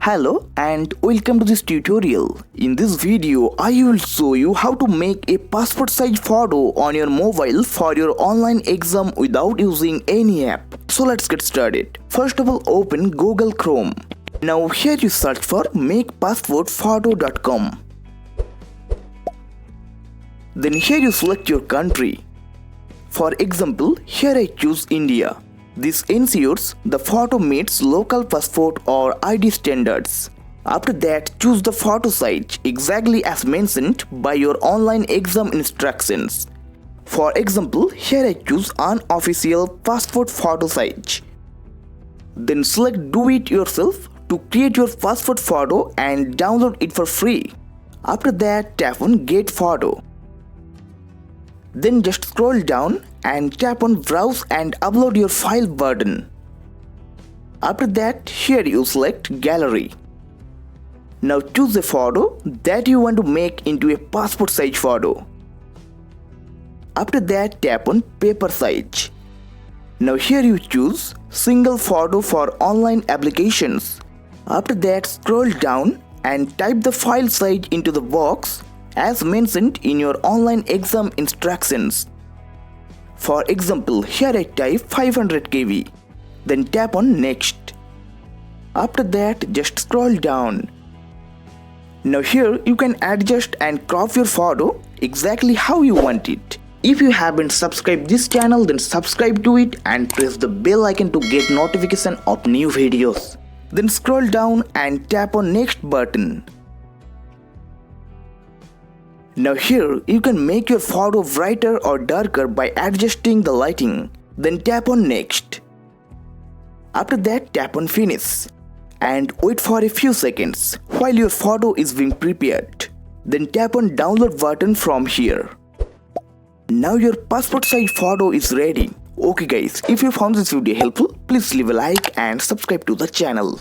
Hello and welcome to this tutorial. In this video, I will show you how to make a passport size photo on your mobile for your online exam without using any app. So let's get started. First of all, open Google Chrome. Now here you search for makepassportphoto.com. Then here you select your country. For example, here I choose India. This ensures the photo meets local passport or ID standards. After that, choose the photo size exactly as mentioned by your online exam instructions. For example, here I choose unofficial passport photo size. Then select Do It Yourself to create your passport photo and download it for free. After that, tap on Get Photo. Then just scroll down and tap on Browse and Upload Your File button. After that, here you select Gallery. Now choose a photo that you want to make into a passport size photo. After that, tap on Paper Size. Now here you choose Single Photo for Online Applications. After that, scroll down and type the file size into the box as mentioned in your online exam instructions. For example, here I type 500 KB. Then tap on Next. After that, just scroll down. Now here you can adjust and crop your photo exactly how you want it. If you haven't subscribed this channel, then subscribe to it and press the bell icon to get notification of new videos. Then scroll down and tap on Next button. Now here you can make your photo brighter or darker by adjusting the lighting. Then tap on Next. After that, tap on Finish and wait for a few seconds while your photo is being prepared. Then tap on Download button from here. Now your passport size photo is ready. Okay guys, if you found this video helpful, please leave a like and subscribe to the channel.